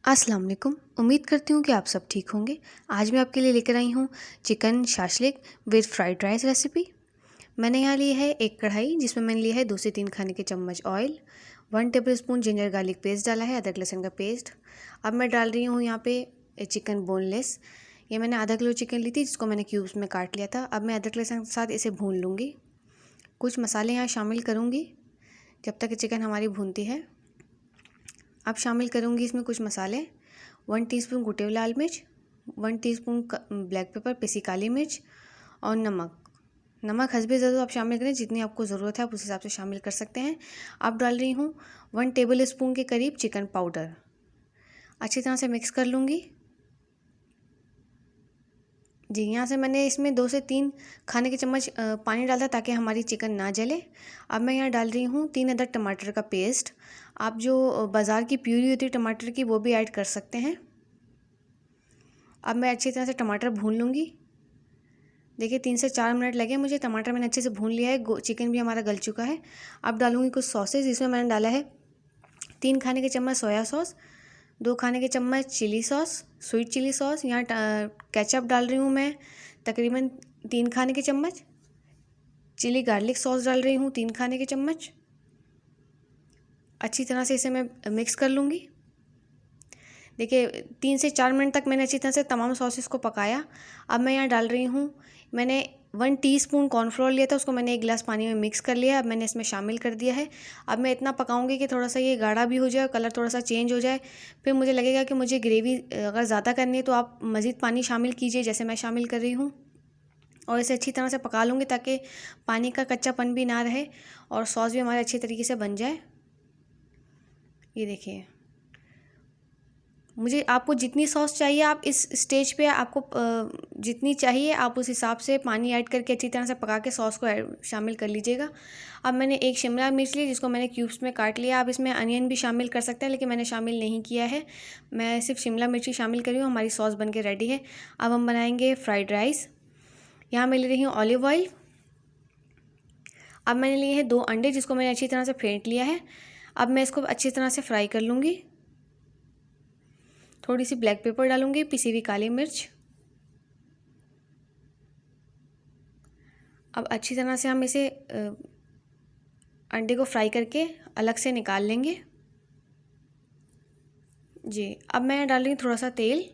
अस्सलाम वालेकुम। उम्मीद करती हूँ कि आप सब ठीक होंगे। आज मैं आपके लिए लेकर आई हूँ chicken shashlik with fried rice recipe. मैंने यहाँ ली है एक कढ़ाई जिसमें मैंने लिया है 2 से 3 खाने के चम्मच oil, 1 tablespoon ginger garlic paste डाला है, अदरक लहसुन का पेस्ट। अब मैं डाल रही हूँ यहाँ पे चिकन बोनलेस। ये मैंने आधा किलो चिकन ली थी जिसको मैंने क्यूब्स में काट लिया था। अब मैं अदरक लहसुन के साथ इसे भून लूँगी। कुछ मसाले यहाँ शामिल करूँगी जब तक चिकन हमारी भूनती है। अब शामिल करूँगी इसमें कुछ मसाले, 1 टीस्पून कुटे हुए लाल मिर्च, 1 टीस्पून ब्लैक पेपर पिसी काली मिर्च और नमक हस्बे ज़रूर आप शामिल करें, जितनी आपको ज़रूरत है आप उस हिसाब से शामिल कर सकते हैं। अब डाल रही हूँ 1 टेबल स्पून के करीब चिकन पाउडर। अच्छी तरह से मिक्स कर लूँगी। जी, यहाँ से मैंने इसमें 2 से 3 खाने के चम्मच पानी डाला ताकि हमारी चिकन ना जले। अब मैं यहाँ डाल रही हूँ 3 अदद टमाटर का पेस्ट। आप जो बाज़ार की प्यूरी होती है टमाटर की वो भी ऐड कर सकते हैं। अब मैं अच्छी तरह से टमाटर भून लूँगी। देखिए 3 से 4 मिनट लगे मुझे, टमाटर मैंने अच्छे से भून लिया है, चिकन भी हमारा गल चुका है। अब डालूँगी कुछ सॉसेज। इसमें मैंने डाला है 3 खाने के चम्मच सोया सॉस, 2 खाने के चम्मच chilli sauce, sweet chilli sauce. यहाँ केचप डाल रही हूँ मैं तकरीबन 3 खाने के चम्मच। चिली गार्लिक सॉस डाल रही हूँ 3 खाने के चम्मच। अच्छी तरह से इसे मैं मिक्स कर लूँगी। देखिए 3 से 4 मिनट तक मैंने अच्छी तरह से तमाम सॉसेस को पकाया। अब मैं यहाँ डाल रही हूँ, मैंने 1 टीस्पून कॉर्नफ्लोर लिया था, उसको मैंने 1 गिलास पानी में मिक्स कर लिया। अब मैंने इसमें शामिल कर दिया है। अब मैं इतना पकाऊंगी कि थोड़ा सा ये गाढ़ा भी हो जाए, कलर थोड़ा सा चेंज हो जाए। फिर मुझे लगेगा कि मुझे ग्रेवी अगर ज़्यादा करनी है तो आप मज़ीद पानी शामिल कीजिए, जैसे मैं शामिल कर रही हूँ। और इसे अच्छी तरह से पका लूँगी ताकि पानी का कच्चापन भी ना रहे और सॉस भी हमारे अच्छे तरीके से बन जाए। ये देखिए, मुझे आपको जितनी सॉस चाहिए आप इस स्टेज पे आपको जितनी चाहिए आप उस हिसाब से पानी ऐड करके अच्छी तरह से पका के सॉस को शामिल कर लीजिएगा। अब मैंने एक शिमला मिर्च ली जिसको मैंने क्यूब्स में काट लिया। आप इसमें अनियन भी शामिल कर सकते हैं लेकिन मैंने शामिल नहीं किया है, मैं सिर्फ शिमला मिर्च ही शामिल करी हूँ। हमारी सॉस बन के रेडी है। अब हम बनाएंगे फ्राइड राइस। यहाँ मैं ले रही हूँ ऑलिव ऑयल। अब मैंने लिए हैं 2 अंडे जिसको मैंने अच्छी तरह से फेंट लिया है। अब मैं इसको अच्छी तरह से फ्राई कर लूँगी। थोड़ी सी ब्लैक पेपर डालूंगी, पिसी हुई काली मिर्च। अब अच्छी तरह से हम इसे अंडे को फ्राई करके अलग से निकाल लेंगे। जी, अब मैं डाल रही हूँ थोड़ा सा तेल,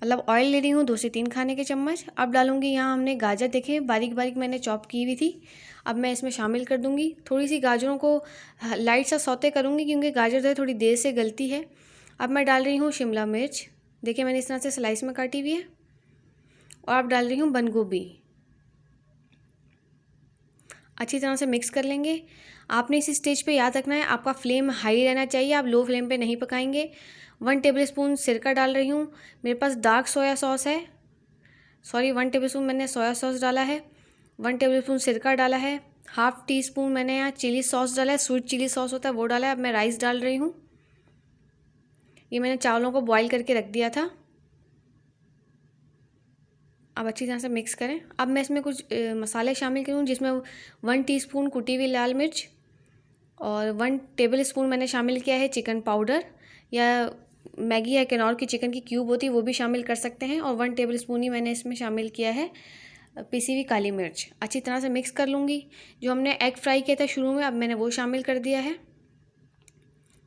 मतलब ऑयल ले रही हूँ 2 से 3 खाने के चम्मच। अब डालूंगी यहाँ हमने गाजर, देखें बारीक बारीक मैंने चॉप की हुई थी। अब मैं इसमें शामिल कर दूंगी। थोड़ी सी गाजरों को लाइट सा सौते करूँगी क्योंकि गाजर जो है थोड़ी देर से गलती है। अब मैं डाल रही हूँ शिमला मिर्च, देखिए मैंने इस तरह से स्लाइस में काटी हुई है। और अब डाल रही हूँ बंद गोभी। अच्छी तरह से मिक्स कर लेंगे। आपने इस स्टेज पे याद रखना है आपका फ्लेम हाई रहना चाहिए, आप लो फ्लेम पे नहीं पकाएंगे। 1 टेबलस्पून सिरका डाल रही हूँ। मेरे पास डार्क सोया सॉस है, सॉरी 1 टेबलस्पून मैंने सोया सॉस डाला है, 1 टेबलस्पून सिरका डाला है, हाफ़ टी स्पून मैंने यहाँ चिली सॉस डाला है, स्वीट चिली सॉस होता है वो डाला है। अब मैं राइस डाल रही हूँ। ये मैंने चावलों को बॉयल करके रख दिया था। अब अच्छी तरह से मिक्स करें। अब मैं इसमें कुछ मसाले शामिल करूँ जिसमें 1 टीस्पून कुटी हुई लाल मिर्च और 1 टेबल स्पून मैंने शामिल किया है चिकन पाउडर, या मैगी या किनौर की चिकन की क्यूब होती है वो भी शामिल कर सकते हैं। और 1 टेबल स्पून ही मैंने इसमें शामिल किया है पिसी हुई काली मिर्च। अच्छी तरह से मिक्स कर लूँगी। जो हमने एग फ्राई किया था शुरू में अब मैंने वो शामिल कर दिया है।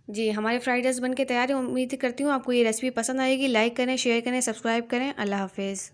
जी, हमारे फ्राइड राइस बन के तैयार है। उम्मीद करती हूँ आपको ये रेसिपी पसंद आएगी। लाइक करें, शेयर करें, सब्सक्राइब करें। अल्लाह हाफिज़।